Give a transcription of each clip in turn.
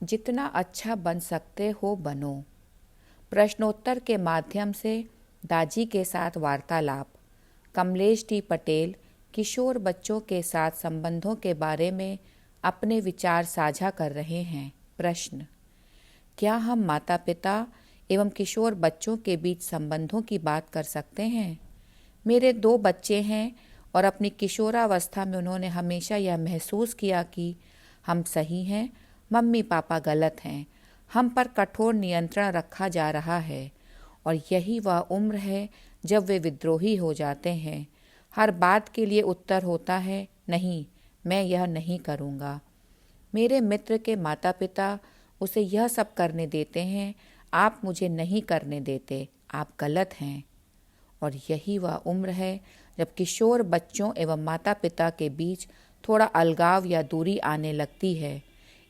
जितना अच्छा बन सकते हो बनो। प्रश्नोत्तर के माध्यम से दाजी के साथ वार्तालाप। कमलेश टी पटेल किशोर बच्चों के साथ संबंधों के बारे में अपने विचार साझा कर रहे हैं। प्रश्न: क्या हम माता पिता एवं किशोर बच्चों के बीच संबंधों की बात कर सकते हैं? मेरे 2 बच्चे हैं और अपनी किशोरावस्था में उन्होंने हमेशा यह महसूस किया कि हम सही हैं, मम्मी पापा गलत हैं। हम पर कठोर नियंत्रण रखा जा रहा है और यही वह उम्र है जब वे विद्रोही हो जाते हैं। हर बात के लिए उत्तर होता है, नहीं, मैं यह नहीं करूँगा। मेरे मित्र के माता पिता उसे यह सब करने देते हैं, आप मुझे नहीं करने देते, आप गलत हैं। और यही वह उम्र है जब किशोर बच्चों एवं माता पिता के बीच थोड़ा अलगाव या दूरी आने लगती है।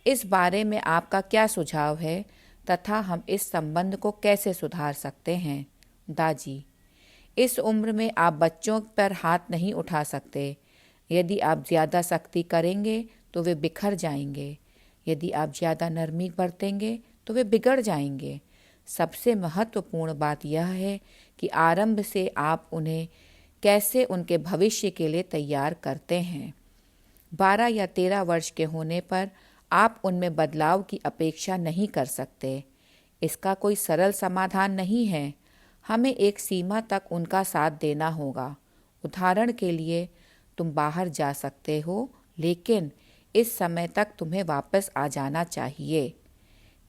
इस बारे में आपका क्या सुझाव है तथा हम इस संबंध को कैसे सुधार सकते हैं? दाजी: इस उम्र में आप बच्चों पर हाथ नहीं उठा सकते। यदि आप ज़्यादा सख्ती करेंगे तो वे बिखर जाएंगे। यदि आप ज़्यादा नरमी बरतेंगे तो वे बिगड़ जाएंगे। सबसे महत्वपूर्ण बात यह है कि आरंभ से आप उन्हें कैसे उनके भविष्य के लिए तैयार करते हैं। 12 या 13 वर्ष के होने पर आप उनमें बदलाव की अपेक्षा नहीं कर सकते। इसका कोई सरल समाधान नहीं है। हमें एक सीमा तक उनका साथ देना होगा। उदाहरण के लिए, तुम बाहर जा सकते हो, लेकिन इस समय तक तुम्हें वापस आ जाना चाहिए।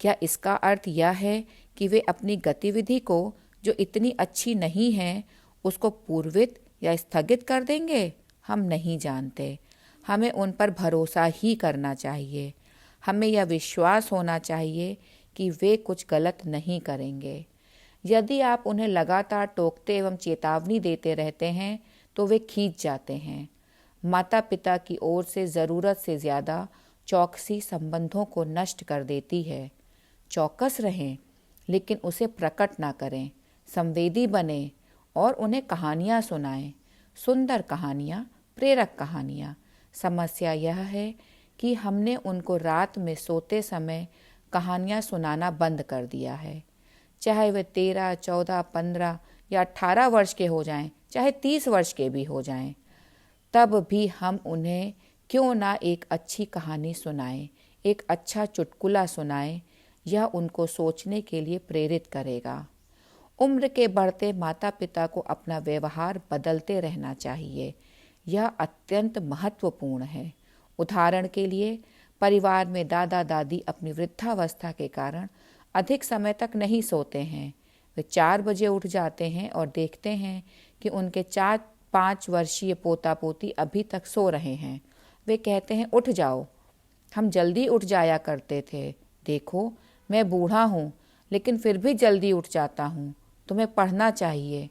क्या इसका अर्थ यह है कि वे अपनी गतिविधि को, जो इतनी अच्छी नहीं है, उसको पूर्वित या स्थगित कर देंगे? हम नहीं जानते। हमें उन पर भरोसा ही करना चाहिए। हमें यह विश्वास होना चाहिए कि वे कुछ गलत नहीं करेंगे। यदि आप उन्हें लगातार टोकते एवं चेतावनी देते रहते हैं तो वे खींच जाते हैं। माता पिता की ओर से ज़रूरत से ज़्यादा चौकसी संबंधों को नष्ट कर देती है। चौकस रहें, लेकिन उसे प्रकट ना करें। संवेदी बने और उन्हें कहानियाँ सुनाएं, सुंदर कहानियाँ, प्रेरक कहानियाँ। समस्या यह है कि हमने उनको रात में सोते समय कहानियाँ सुनाना बंद कर दिया है। चाहे वे 13, 14, 15 या 18 वर्ष के हो जाएं, चाहे 30 वर्ष के भी हो जाएं, तब भी हम उन्हें क्यों ना एक अच्छी कहानी सुनाएं, एक अच्छा चुटकुला सुनाएं। यह उनको सोचने के लिए प्रेरित करेगा। उम्र के बढ़ते माता पिता को अपना व्यवहार बदलते रहना चाहिए। यह अत्यंत महत्वपूर्ण है। उदाहरण के लिए, परिवार में दादा दादी अपनी वृद्धावस्था के कारण अधिक समय तक नहीं सोते हैं। वे 4 बजे उठ जाते हैं और देखते हैं कि उनके 4-5 वर्षीय पोता पोती अभी तक सो रहे हैं। वे कहते हैं, उठ जाओ, हम जल्दी उठ जाया करते थे। देखो, मैं बूढ़ा हूँ, लेकिन फिर भी जल्दी उठ जाता हूँ। तुम्हें पढ़ना चाहिए।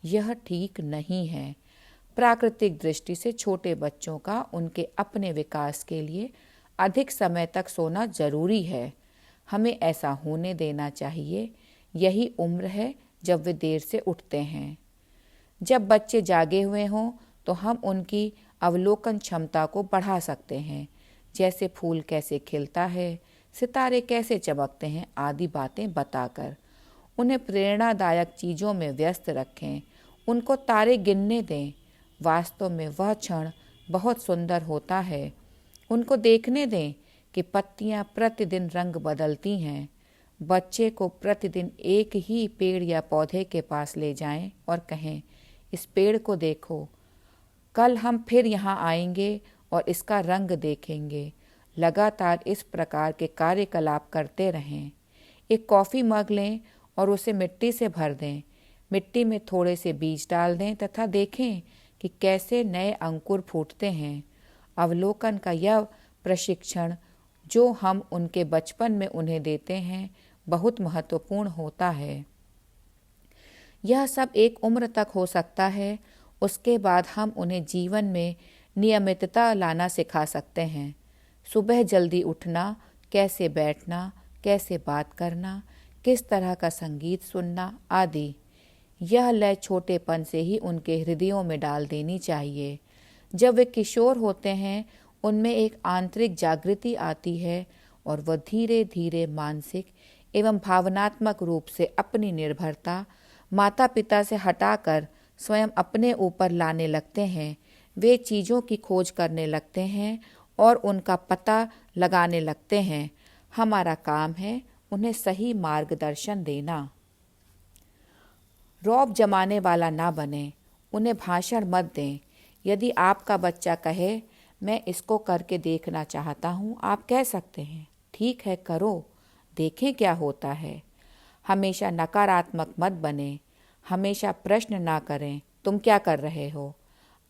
यह ठीक नहीं है। प्राकृतिक दृष्टि से छोटे बच्चों का उनके अपने विकास के लिए अधिक समय तक सोना जरूरी है। हमें ऐसा होने देना चाहिए। यही उम्र है जब वे देर से उठते हैं। जब बच्चे जागे हुए हों तो हम उनकी अवलोकन क्षमता को बढ़ा सकते हैं, जैसे फूल कैसे खिलता है, सितारे कैसे चमकते हैं आदि बातें बताकर। उन्हें प्रेरणादायक चीज़ों में व्यस्त रखें, उनको तारे गिनने दें। वास्तव में वह क्षण बहुत सुंदर होता है। उनको देखने दें कि पत्तियां प्रतिदिन रंग बदलती हैं। बच्चे को प्रतिदिन एक ही पेड़ या पौधे के पास ले जाएं और कहें, इस पेड़ को देखो, कल हम फिर यहाँ आएंगे और इसका रंग देखेंगे। लगातार इस प्रकार के कार्यकलाप करते रहें। एक कॉफ़ी मग लें और उसे मिट्टी से भर दें। मिट्टी में थोड़े से बीज डाल दें तथा देखें कि कैसे नए अंकुर फूटते हैं। अवलोकन का यह प्रशिक्षण जो हम उनके बचपन में उन्हें देते हैं बहुत महत्वपूर्ण होता है। यह सब एक उम्र तक हो सकता है। उसके बाद हम उन्हें जीवन में नियमितता लाना सिखा सकते हैं। सुबह जल्दी उठना, कैसे बैठना, कैसे बात करना, किस तरह का संगीत सुनना आदि। यह लय छोटेपन से ही उनके हृदयों में डाल देनी चाहिए। जब वे किशोर होते हैं, उनमें एक आंतरिक जागृति आती है और वह धीरे धीरे मानसिक एवं भावनात्मक रूप से अपनी निर्भरता माता पिता से हटाकर स्वयं अपने ऊपर लाने लगते हैं। वे चीज़ों की खोज करने लगते हैं और उनका पता लगाने लगते हैं। हमारा काम है उन्हें सही मार्गदर्शन देना। रौब जमाने वाला ना बने, उन्हें भाषण मत दें। यदि आपका बच्चा कहे मैं इसको करके देखना चाहता हूँ, आप कह सकते हैं ठीक है करो, देखें क्या होता है। हमेशा नकारात्मक मत बने, हमेशा प्रश्न ना करें तुम क्या कर रहे हो।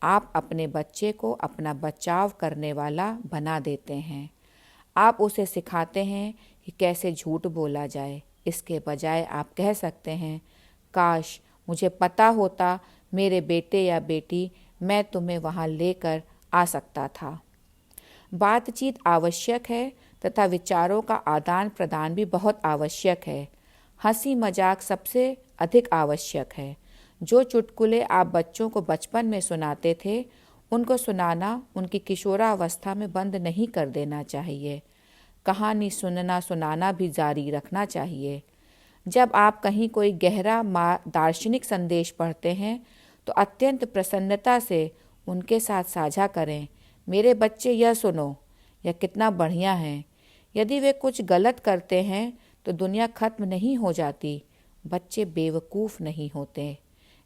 आप अपने बच्चे को अपना बचाव करने वाला बना देते हैं। आप उसे सिखाते हैं कि कैसे झूठ बोला जाए। इसके बजाय आप कह सकते हैं काश मुझे पता होता मेरे बेटे या बेटी, मैं तुम्हें वहाँ लेकर आ सकता था। बातचीत आवश्यक है तथा विचारों का आदान प्रदान भी बहुत आवश्यक है। हंसी मजाक सबसे अधिक आवश्यक है। जो चुटकुले आप बच्चों को बचपन में सुनाते थे, उनको सुनाना उनकी किशोरावस्था में बंद नहीं कर देना चाहिए। कहानी सुनना सुनाना भी जारी रखना चाहिए। जब आप कहीं कोई गहरा दार्शनिक संदेश पढ़ते हैं तो अत्यंत प्रसन्नता से उनके साथ साझा करें, मेरे बच्चे यह सुनो, यह कितना बढ़िया है। यदि वे कुछ गलत करते हैं तो दुनिया खत्म नहीं हो जाती। बच्चे बेवकूफ़ नहीं होते,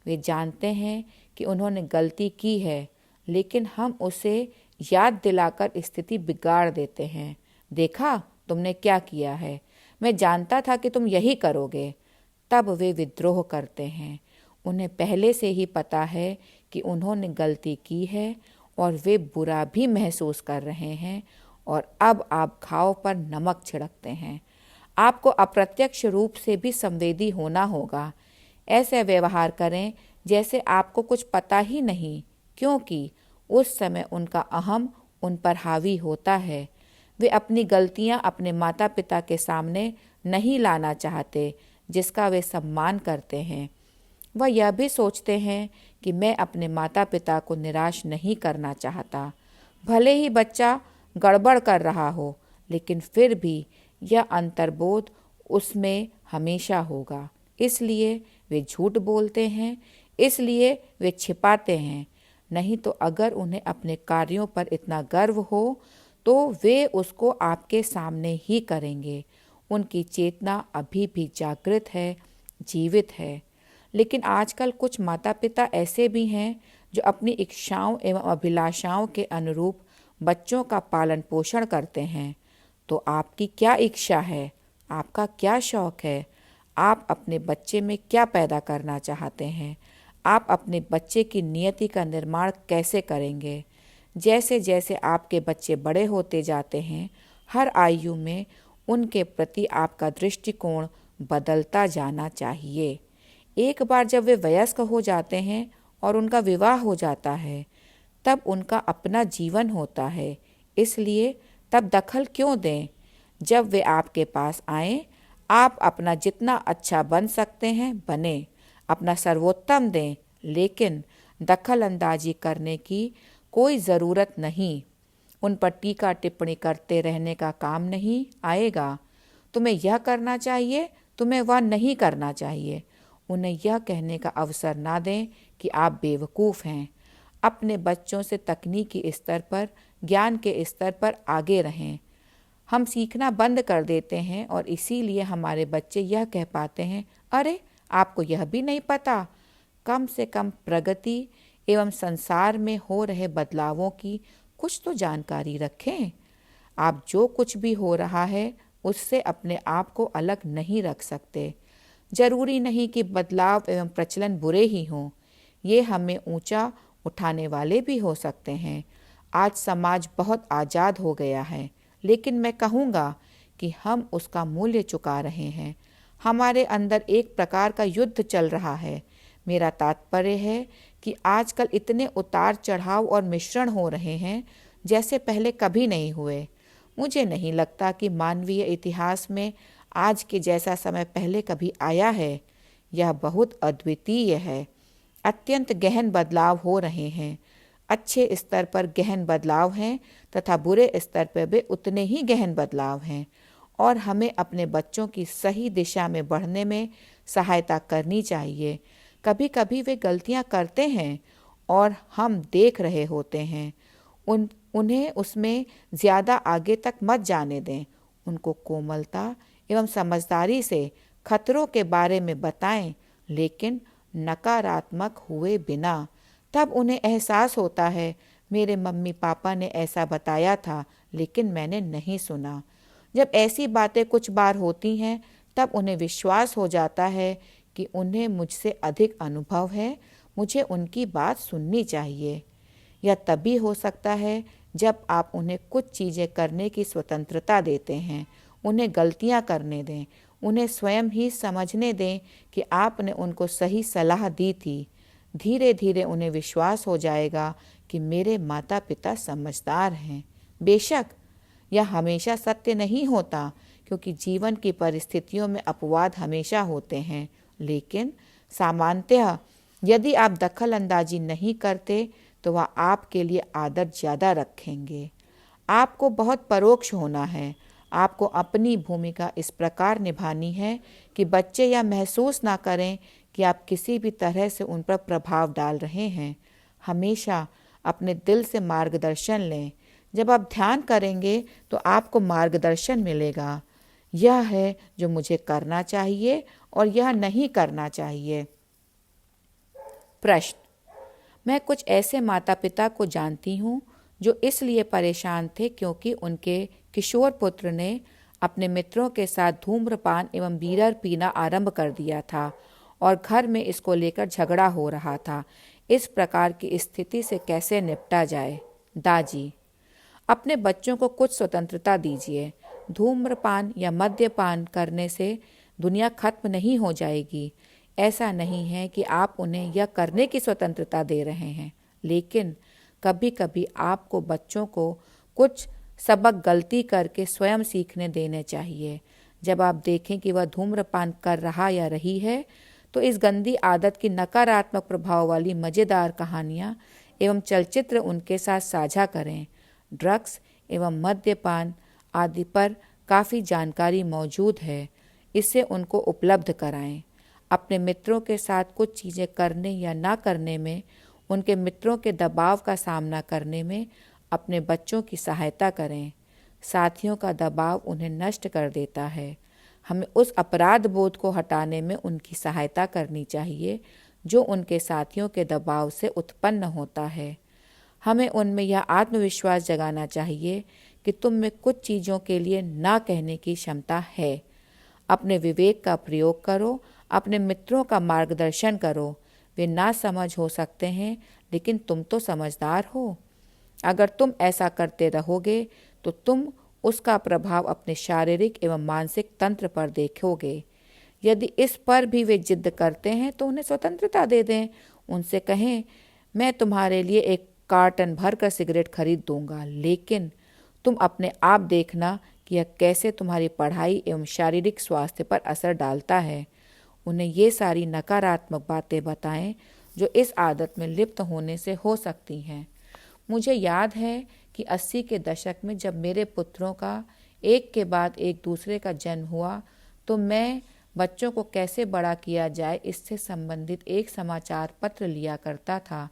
वे जानते हैं कि उन्होंने गलती की है, लेकिन हम उसे याद दिलाकर स्थिति बिगाड़ देते हैं। देखा तुमने क्या किया है, मैं जानता था कि तुम यही करोगे। तब वे विद्रोह करते हैं। उन्हें पहले से ही पता है कि उन्होंने गलती की है और वे बुरा भी महसूस कर रहे हैं और अब आप घाव पर नमक छिड़कते हैं। आपको अप्रत्यक्ष रूप से भी संवेदी होना होगा। ऐसे व्यवहार करें जैसे आपको कुछ पता ही नहीं, क्योंकि उस समय उनका अहम उन पर हावी होता है। वे अपनी गलतियां अपने माता पिता के सामने नहीं लाना चाहते जिसका वे सम्मान करते हैं। वह यह भी सोचते हैं कि मैं अपने माता पिता को निराश नहीं करना चाहता। भले ही बच्चा गड़बड़ कर रहा हो, लेकिन फिर भी यह अंतर्बोध उसमें हमेशा होगा। इसलिए वे झूठ बोलते हैं, इसलिए वे छिपाते हैं। नहीं तो अगर उन्हें अपने कार्यों पर इतना गर्व हो तो वे उसको आपके सामने ही करेंगे। उनकी चेतना अभी भी जागृत है, जीवित है। लेकिन आजकल कुछ माता पिता ऐसे भी हैं जो अपनी इच्छाओं एवं अभिलाषाओं के अनुरूप बच्चों का पालन पोषण करते हैं। तो आपकी क्या इच्छा है, आपका क्या शौक है, आप अपने बच्चे में क्या पैदा करना चाहते हैं, आप अपने बच्चे की नियति का निर्माण कैसे करेंगे। जैसे जैसे आपके बच्चे बड़े होते जाते हैं, हर आयु में उनके प्रति आपका दृष्टिकोण बदलता जाना चाहिए। एक बार जब वे वयस्क हो जाते हैं और उनका विवाह हो जाता है, तब उनका अपना जीवन होता है। इसलिए तब दखल क्यों दें। जब वे आपके पास आएं, आप अपना जितना अच्छा बन सकते हैं बने, अपना सर्वोत्तम दें, लेकिन दखल अंदाजी करने की कोई ज़रूरत नहीं। उन पर टीका टिप्पणी करते रहने का काम नहीं आएगा। तुम्हें यह करना चाहिए, तुम्हें वह नहीं करना चाहिए। उन्हें यह कहने का अवसर ना दें कि आप बेवकूफ़ हैं। अपने बच्चों से तकनीकी स्तर पर, ज्ञान के स्तर पर आगे रहें। हम सीखना बंद कर देते हैं और इसीलिए हमारे बच्चे यह कह पाते हैं, अरे आपको यह भी नहीं पता। कम से कम प्रगति एवं संसार में हो रहे बदलावों की कुछ तो जानकारी रखें। आप जो कुछ भी हो रहा है उससे अपने आप को अलग नहीं रख सकते। जरूरी नहीं कि बदलाव एवं प्रचलन बुरे ही हों, ये हमें ऊंचा उठाने वाले भी हो सकते हैं। आज समाज बहुत आज़ाद हो गया है, लेकिन मैं कहूँगा कि हम उसका मूल्य चुका रहे हैं। हमारे अंदर एक प्रकार का युद्ध चल रहा है। मेरा तात्पर्य है कि आजकल इतने उतार चढ़ाव और मिश्रण हो रहे हैं जैसे पहले कभी नहीं हुए। मुझे नहीं लगता कि मानवीय इतिहास में आज के जैसा समय पहले कभी आया है। यह बहुत अद्वितीय है। अत्यंत गहन बदलाव हो रहे हैं। अच्छे स्तर पर गहन बदलाव हैं तथा बुरे स्तर पर भी उतने ही गहन बदलाव हैं और हमें अपने बच्चों की सही दिशा में बढ़ने में सहायता करनी चाहिए। कभी कभी वे गलतियां करते हैं और हम देख रहे होते हैं। उन्हें उसमें ज़्यादा आगे तक मत जाने दें। उनको कोमलता एवं समझदारी से खतरों के बारे में बताएं, लेकिन नकारात्मक हुए बिना। तब उन्हें एहसास होता है, मेरे मम्मी पापा ने ऐसा बताया था लेकिन मैंने नहीं सुना। जब ऐसी बातें कुछ बार होती हैं तब उन्हें विश्वास हो जाता है कि उन्हें मुझसे अधिक अनुभव है, मुझे उनकी बात सुननी चाहिए। यह तभी हो सकता है जब आप उन्हें कुछ चीज़ें करने की स्वतंत्रता देते हैं। उन्हें गलतियां करने दें, उन्हें स्वयं ही समझने दें कि आपने उनको सही सलाह दी थी। धीरे धीरे उन्हें विश्वास हो जाएगा कि मेरे माता पिता समझदार हैं। बेशक यह हमेशा सत्य नहीं होता, क्योंकि जीवन की परिस्थितियों में अपवाद हमेशा होते हैं, लेकिन सामान्यतः यदि आप दखल अंदाजी नहीं करते तो वह आपके लिए आदर ज़्यादा रखेंगे। आपको बहुत परोक्ष होना है। आपको अपनी भूमिका इस प्रकार निभानी है कि बच्चे यह महसूस ना करें कि आप किसी भी तरह से उन पर प्रभाव डाल रहे हैं। हमेशा अपने दिल से मार्गदर्शन लें। जब आप ध्यान करेंगे तो आपको मार्गदर्शन मिलेगा। यह है जो मुझे करना चाहिए और यह नहीं करना चाहिए। प्रश्न: मैं कुछ ऐसे माता पिता को जानती हूँ जो इसलिए परेशान थे क्योंकि उनके किशोर पुत्र ने अपने मित्रों के साथ धूम्रपान एवं बीयर पीना आरंभ कर दिया था और घर में इसको लेकर झगड़ा हो रहा था। इस प्रकार की स्थिति से कैसे निपटा जाए? दाजी: अपने बच्चों को कुछ स्वतंत्रता दीजिए। धूम्रपान या मद्यपान करने से दुनिया खत्म नहीं हो जाएगी। ऐसा नहीं है कि आप उन्हें यह करने की स्वतंत्रता दे रहे हैं, लेकिन कभी कभी आपको बच्चों को कुछ सबक गलती करके स्वयं सीखने देने चाहिए। जब आप देखें कि वह धूम्रपान कर रहा या रही है, तो इस गंदी आदत की नकारात्मक प्रभाव वाली मज़ेदार कहानियाँ एवं चलचित्र उनके साथ साझा करें। ड्रग्स एवं मद्यपान आदि पर काफ़ी जानकारी मौजूद है, इससे उनको उपलब्ध कराएं। अपने मित्रों के साथ कुछ चीज़ें करने या ना करने में, उनके मित्रों के दबाव का सामना करने में अपने बच्चों की सहायता करें। साथियों का दबाव उन्हें नष्ट कर देता है। हमें उस अपराध बोध को हटाने में उनकी सहायता करनी चाहिए जो उनके साथियों के दबाव से उत्पन्न होता है। हमें उनमें यह आत्मविश्वास जगाना चाहिए कि तुम में कुछ चीज़ों के लिए ना कहने की क्षमता है। अपने विवेक का प्रयोग करो, अपने मित्रों का मार्गदर्शन करो। वे ना समझ हो सकते हैं, लेकिन तुम तो समझदार हो। अगर तुम ऐसा करते रहोगे तो तुम उसका प्रभाव अपने शारीरिक एवं मानसिक तंत्र पर देखोगे। यदि इस पर भी वे जिद करते हैं तो उन्हें स्वतंत्रता दे दें। उनसे कहें, मैं तुम्हारे लिए एक कार्टन भर कर सिगरेट खरीद दूंगा, लेकिन तुम अपने आप देखना कि यह कैसे तुम्हारी पढ़ाई एवं शारीरिक स्वास्थ्य पर असर डालता है। उन्हें ये सारी नकारात्मक बातें बताएं जो इस आदत में लिप्त होने से हो सकती हैं। मुझे याद है कि 80 के दशक में जब मेरे पुत्रों का एक के बाद एक दूसरे का जन्म हुआ, तो मैं बच्चों को कैसे बड़ा किया जाए इससे संबंधित एक समाचार पत्र लिया करता था।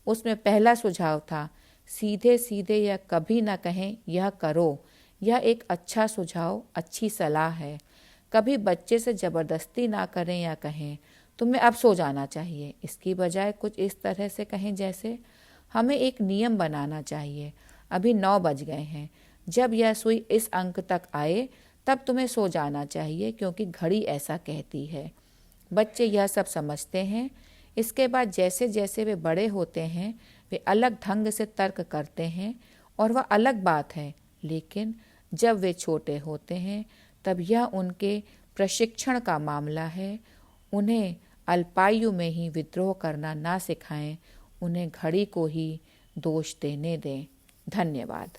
उसमें पहला सुझाव था, सीधे सीधे या कभी ना कहें यह करो। यह एक अच्छा सुझाव, अच्छी सलाह है। कभी बच्चे से ज़बरदस्ती ना करें या कहें तुम्हें अब सो जाना चाहिए। इसकी बजाय कुछ इस तरह से कहें जैसे, हमें एक नियम बनाना चाहिए, अभी 9 बज गए हैं, जब यह सुई इस अंक तक आए तब तुम्हें सो जाना चाहिए, क्योंकि घड़ी ऐसा कहती है। बच्चे यह सब समझते हैं। इसके बाद जैसे जैसे वे बड़े होते हैं, वे अलग ढंग से तर्क करते हैं और वह अलग बात है, लेकिन जब वे छोटे होते हैं तब यह उनके प्रशिक्षण का मामला है। उन्हें अल्पायु में ही विद्रोह करना ना सिखाएं, उन्हें घड़ी को ही दोष देने दें। धन्यवाद।